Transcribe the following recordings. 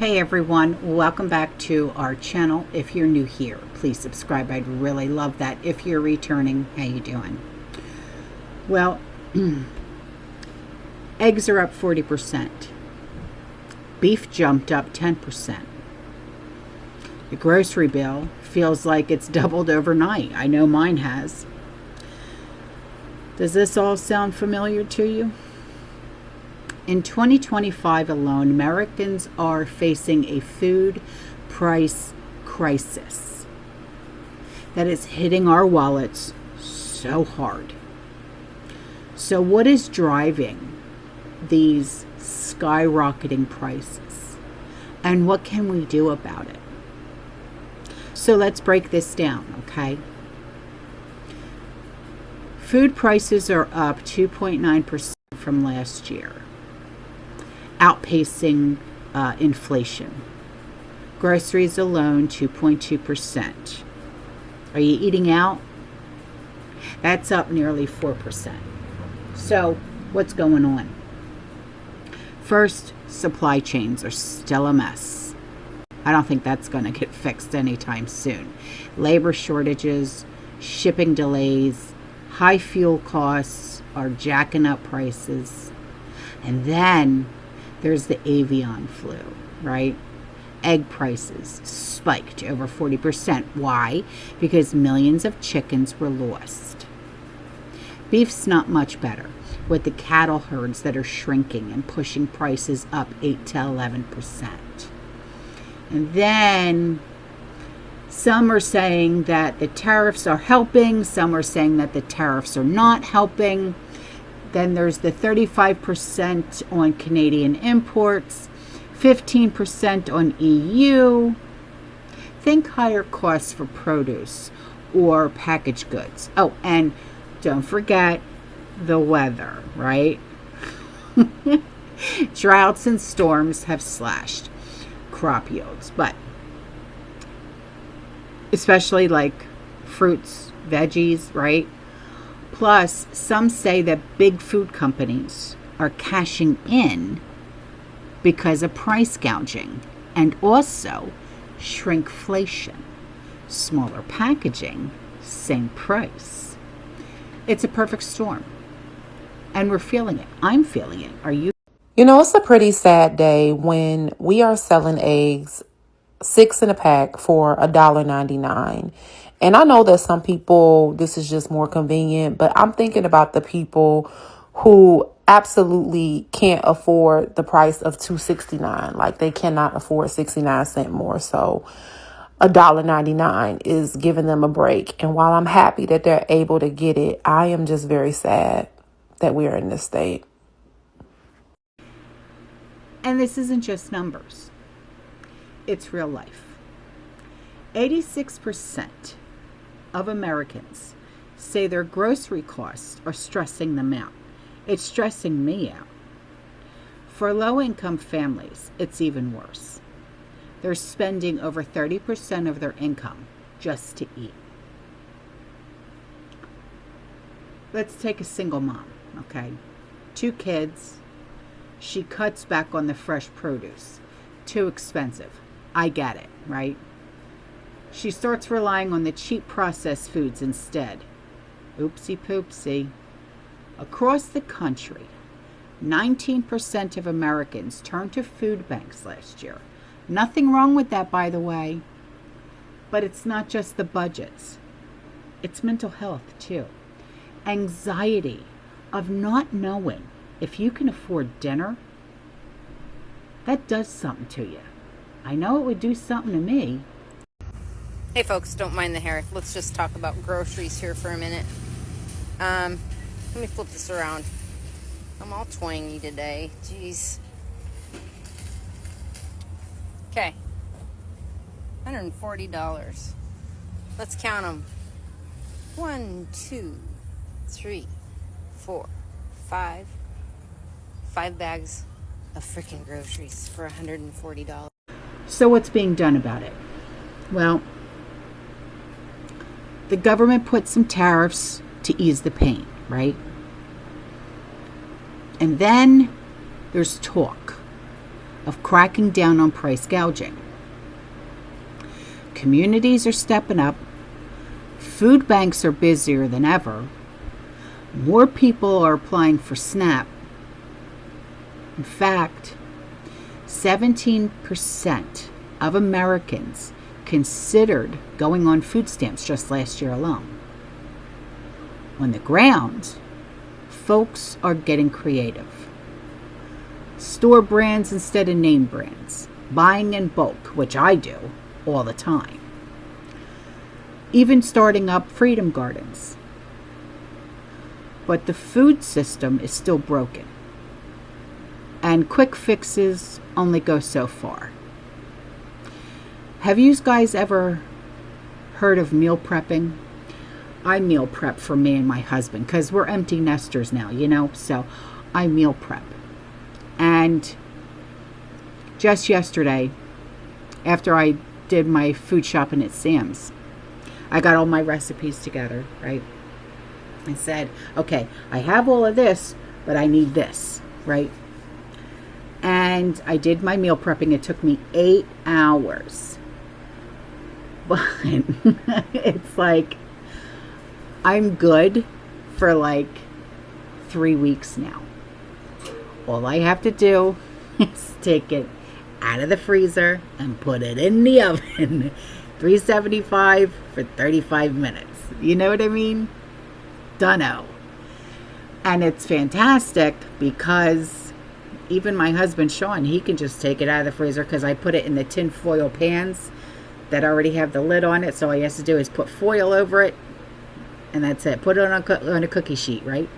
Hey everyone, welcome back to our channel. If you're new here, please subscribe. I'd really love that. If you're returning, how you doing? Well, eggs are up 40%. Beef jumped up 10%. The grocery bill feels like it's doubled overnight. I know mine has. Does this all sound familiar to you? In 2025 alone, Americans are facing a food price crisis that is hitting our wallets so hard. So what is driving these skyrocketing prices? And what can we do about it? So let's break this down, okay? Food prices are up 2.9% from last year, outpacing inflation. Groceries alone, 2.2%. Are you eating out? That's up nearly 4%. So, what's going on? First, supply chains are still a mess. I don't think that's going to get fixed anytime soon. Labor shortages, shipping delays, high fuel costs are jacking up prices. And then there's the avian flu, right? Egg prices spiked over 40%. Why? Because millions of chickens were lost. Beef's not much better, with the cattle herds that are shrinking and pushing prices up 8 to 11%. And then some are saying that the tariffs are helping, some are saying that the tariffs are not helping. Then there's the 35% on Canadian imports, 15% on EU. Think higher costs for produce or packaged goods. Oh, and don't forget the weather, right? Droughts and storms have slashed crop yields, but especially like fruits, veggies, right? Plus, some say that big food companies are cashing in because of price gouging and also shrinkflation. Smaller packaging, same price. It's a perfect storm. And we're feeling it. I'm feeling it. Are you? You know, it's a pretty sad day when we are selling eggs 6 in a pack for $1.99. And I know that some people, this is just more convenient, but I'm thinking about the people who absolutely can't afford the price of $2.69. Like they cannot afford 69 cents more. So $1.99 is giving them a break. And while I'm happy that they're able to get it, I am just very sad that we're in this state. And this isn't just numbers. It's real life. 86% of Americans say their grocery costs are stressing them out. It's stressing me out. For low-income families, it's even worse. They're spending over 30% of their income just to eat. Let's take a single mom, okay? 2 kids. She cuts back on the fresh produce. Too expensive. I get it, right? She starts relying on the cheap processed foods instead. Oopsie poopsie. Across the country, 19% of Americans turned to food banks last year. Nothing wrong with that, by the way. But it's not just the budgets. It's mental health, too. Anxiety of not knowing if you can afford dinner. That does something to you. I know it would do something to me. Hey folks, don't mind the hair. Let's just talk about groceries here for a minute. Let me flip this around. I'm all twangy today. Jeez. Okay. $140. Let's count them. 1, 2, 3, 4, 5. 5 bags of freaking groceries for $140. So what's being done about it? Well, the government put some tariffs to ease the pain, right? And then there's talk of cracking down on price gouging. Communities are stepping up. Food banks are busier than ever. More people are applying for SNAP. In fact, 17% of Americans considered going on food stamps just last year alone. On the ground, folks are getting creative. Store brands instead of name brands. Buying in bulk, which I do all the time. Even starting up freedom gardens. But the food system is still broken. And quick fixes only go so far. Have you guys ever heard of meal prepping? I meal prep for me and my husband because we're empty nesters now, so I meal prep. And just yesterday, after I did my food shopping at Sam's, I got all my recipes together, right? I said, okay, I have all of this, but I need this, right? And I did my meal prepping. It took me 8 hours. But it's like, I'm good for like 3 weeks now. All I have to do is take it out of the freezer and put it in the oven. 375 for 35 minutes. You know what I mean? Dunno. And it's fantastic because even my husband Sean, he can just take it out of the freezer because I put it in the tin foil pans that already have the lid on it. So all he has to do is put foil over it and that's it. Put it on a cookie sheet, right?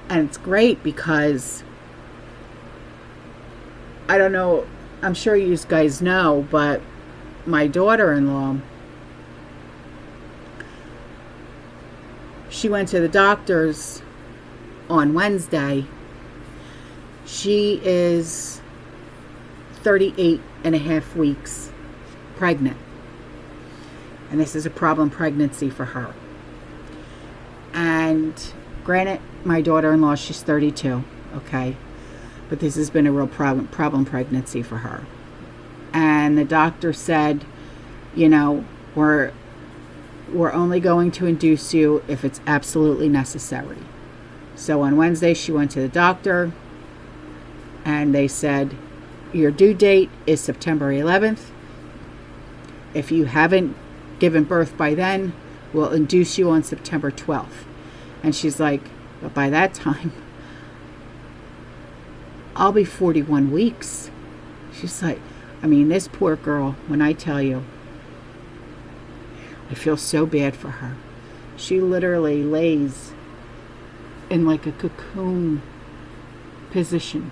And it's great because I don't know, I'm sure you guys know, but my daughter-in-law, she went to the doctor's on Wednesday. She is 38 and a half weeks pregnant. And this is a problem pregnancy for her. And granted, my daughter-in-law, she's 32, okay? But this has been a real problem pregnancy for her. And the doctor said, we're only going to induce you if it's absolutely necessary. So on Wednesday, she went to the doctor, and they said, your due date is September 11th. If you haven't given birth by then, we'll induce you on September 12th. And she's like, but by that time, I'll be 41 weeks. She's like, this poor girl, when I tell you, I feel so bad for her. She literally lays in like a cocoon position.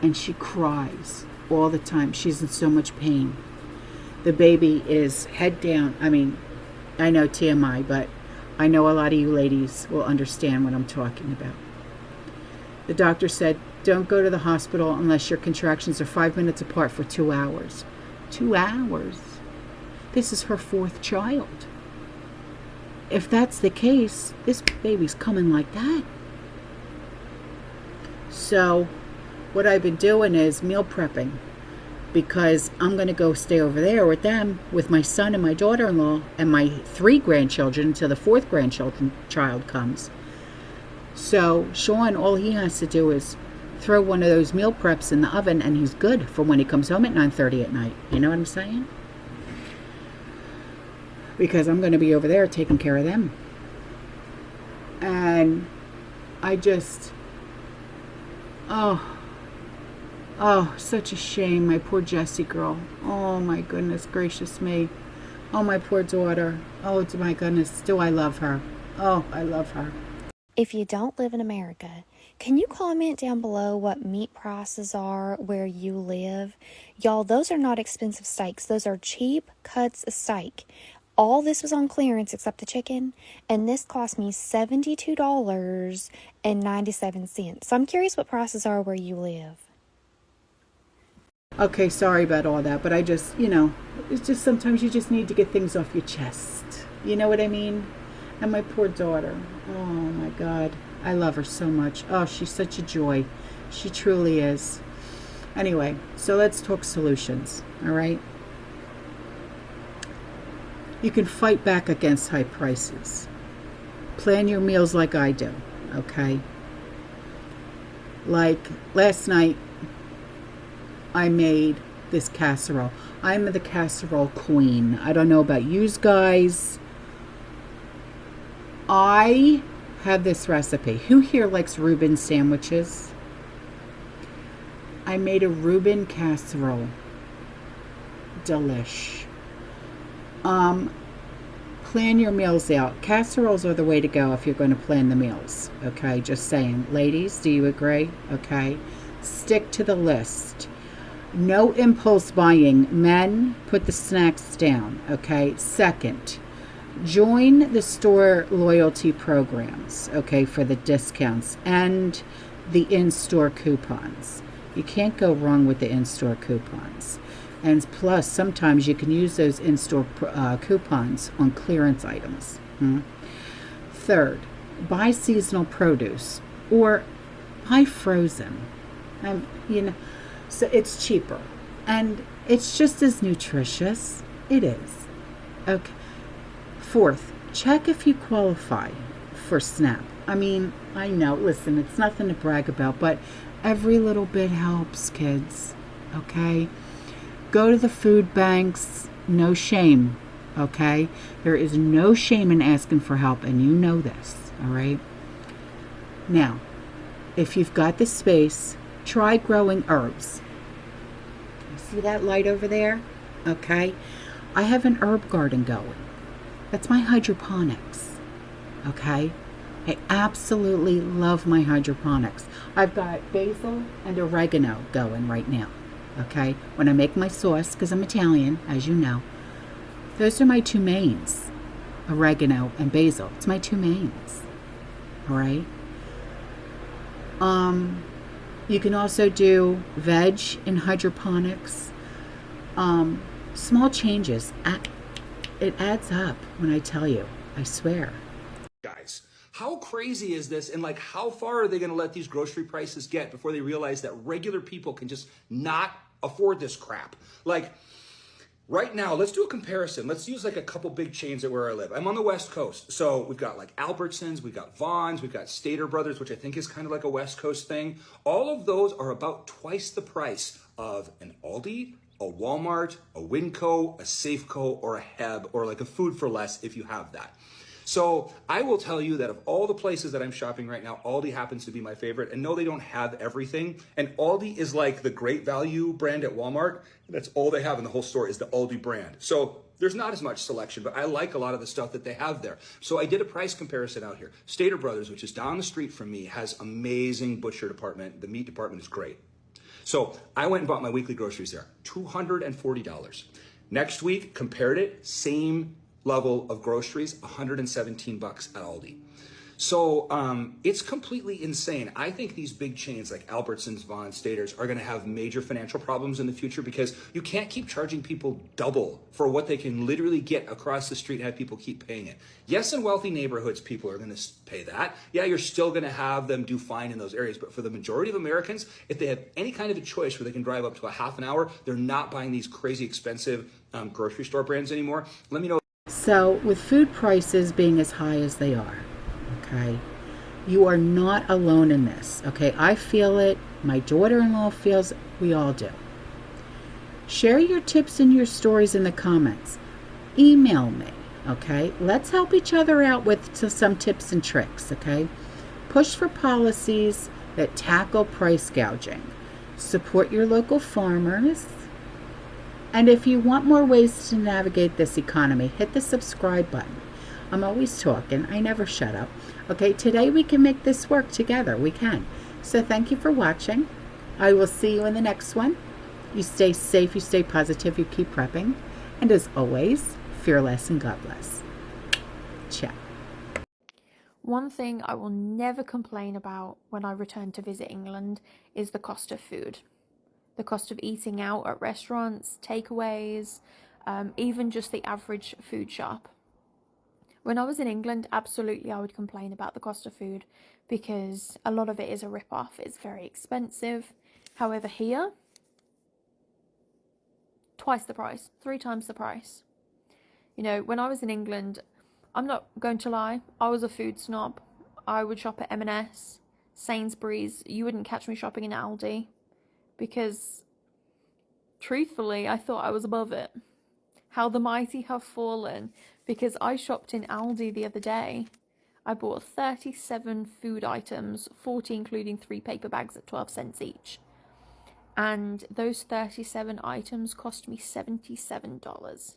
And she cries all the time. She's in so much pain. The baby is head down. I know TMI, but I know a lot of you ladies will understand what I'm talking about. The doctor said, don't go to the hospital unless your contractions are 5 minutes apart for 2 hours. 2 hours? This is her 4th child. If that's the case, this baby's coming like that. So what I've been doing is meal prepping because I'm going to go stay over there with them, with my son and my daughter-in-law and my 3 grandchildren until the 4th child comes. So Sean, all he has to do is throw one of those meal preps in the oven and he's good for when he comes home at 9:30 at night. You know what I'm saying? Because I'm going to be over there taking care of them. And I just, such a shame, my poor Jessie girl. Oh my goodness gracious me. Oh, my poor daughter. Oh my goodness, do I love her. Oh, I love her. If you don't live in America, can you comment down below what meat prices are where you live? Y'all, those are not expensive steaks. Those are cheap cuts of steak. All this was on clearance except the chicken, and this cost me $72.97. So I'm curious what prices are where you live. Okay, sorry about all that, but I just, it's just sometimes you just need to get things off your chest. You know what I mean? And my poor daughter. Oh my God. I love her so much. Oh, she's such a joy. She truly is. Anyway, so let's talk solutions, all right? You can fight back against high prices. Plan your meals like I do, okay? Like last night, I made this casserole. I'm the casserole queen. I don't know about you guys. I have this recipe. Who here likes Reuben sandwiches? I made a Reuben casserole. Delish. Plan your meals out. Casseroles are the way to go if you're going to plan the meals. Okay, just saying. Ladies, do you agree? Okay. Stick to the list. No impulse buying. Men, put the snacks down. Okay. Second, join the store loyalty programs, okay, for the discounts and the in-store coupons. You can't go wrong with the in-store coupons. And plus, sometimes you can use those in-store coupons on clearance items. Third, buy seasonal produce or buy frozen. So it's cheaper and it's just as nutritious. It is. Okay. Fourth, check if you qualify for SNAP. I mean, I know, listen, it's nothing to brag about, but every little bit helps, kids. Okay? Go to the food banks. No shame. Okay? There is no shame in asking for help, and you know this. All right? Now, if you've got the space, try growing herbs. See that light over there? Okay? I have an herb garden going. That's my hydroponics. Okay? I absolutely love my hydroponics. I've got basil and oregano going right now. Okay? When I make my sauce, because I'm Italian, as you know, those are my two mains. Oregano and basil. It's my two mains. All right? You can also do veg in hydroponics. Small changes. It adds up when I tell you. I swear. Guys, how crazy is this? And like, how far are they going to let these grocery prices get before they realize that regular people can just not afford this crap? Like, right now, let's do a comparison. Let's use like a couple big chains at where I live. I'm on the West Coast. So we've got like Albertsons, we've got Vons, we've got Stater Brothers, which I think is kind of like a West Coast thing. All of those are about twice the price of an Aldi, a Walmart, a Winco, a Safeco, or a Heb, or like a Food for Less if you have that. So I will tell you that of all the places that I'm shopping right now, Aldi happens to be my favorite. And no, they don't have everything. And Aldi is like the great value brand at Walmart. That's all they have in the whole store is the Aldi brand. So there's not as much selection, but I like a lot of the stuff that they have there. So I did a price comparison out here. Stater Brothers, which is down the street from me, has amazing butcher department. The meat department is great. So I went and bought my weekly groceries there, $240. Next week, compared it, same level of groceries, $117 at Aldi. So it's completely insane. I think these big chains like Albertsons, Vons, Staters are going to have major financial problems in the future because you can't keep charging people double for what they can literally get across the street and have people keep paying it. Yes, in wealthy neighborhoods, people are going to pay that. Yeah, you're still going to have them do fine in those areas. But for the majority of Americans, if they have any kind of a choice where they can drive up to a half an hour, they're not buying these crazy expensive grocery store brands anymore. Let me know. So with food prices being as high as they are, okay, you are not alone in this. Okay, I feel it. My daughter-in-law feels it. We all do. Share your tips and your stories in the comments. Email me. Okay, let's help each other out with some tips and tricks. Okay, push for policies that tackle price gouging. Support your local farmers. And if you want more ways to navigate this economy, hit the subscribe button. I'm always talking. I never shut up. Okay, today we can make this work together. We can. So thank you for watching. I will see you in the next one. You stay safe, you stay positive, you keep prepping. And as always, fearless and God bless. Ciao. One thing I will never complain about when I return to visit England is the cost of food. The cost of eating out at restaurants, takeaways, even just the average food shop. When I was in England, absolutely I would complain about the cost of food because a lot of it is a rip-off. It's very expensive. However, here, twice the price, 3 times the price. You know, when I was in England, I'm not going to lie, I was a food snob. I would shop at M&S, Sainsbury's. You wouldn't catch me shopping in Aldi because, truthfully, I thought I was above it. How the mighty have fallen, because I shopped in Aldi the other day. I bought 37 food items, 40 including 3 paper bags at 12 cents each. And those 37 items cost me $77.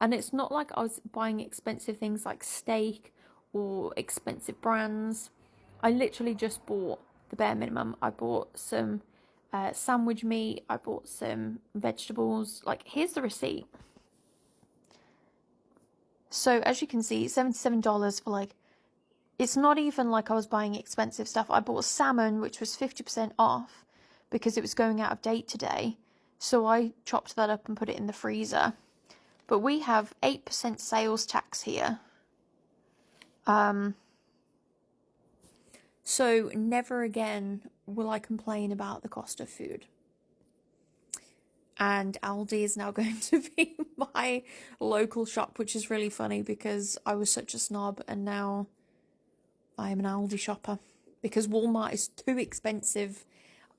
And it's not like I was buying expensive things like steak or expensive brands. I literally just bought the bare minimum. I bought some sandwich meat. I bought some vegetables. Like, here's the receipt. So as you can see, $77 for, like, it's not even like I was buying expensive stuff. I bought salmon, which was 50% off because it was going out of date today. So I chopped that up and put it in the freezer. But we have 8% sales tax here. So never again will I complain about the cost of food. And Aldi is now going to be my local shop, which is really funny because I was such a snob and now I am an Aldi shopper because Walmart is too expensive.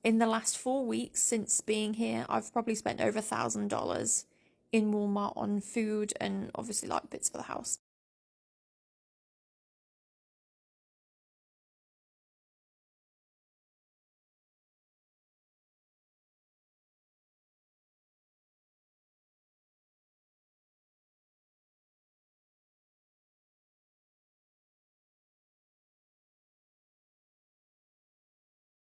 In the last 4 weeks since being here, I've probably spent over $1,000 in Walmart on food and obviously like bits for the house.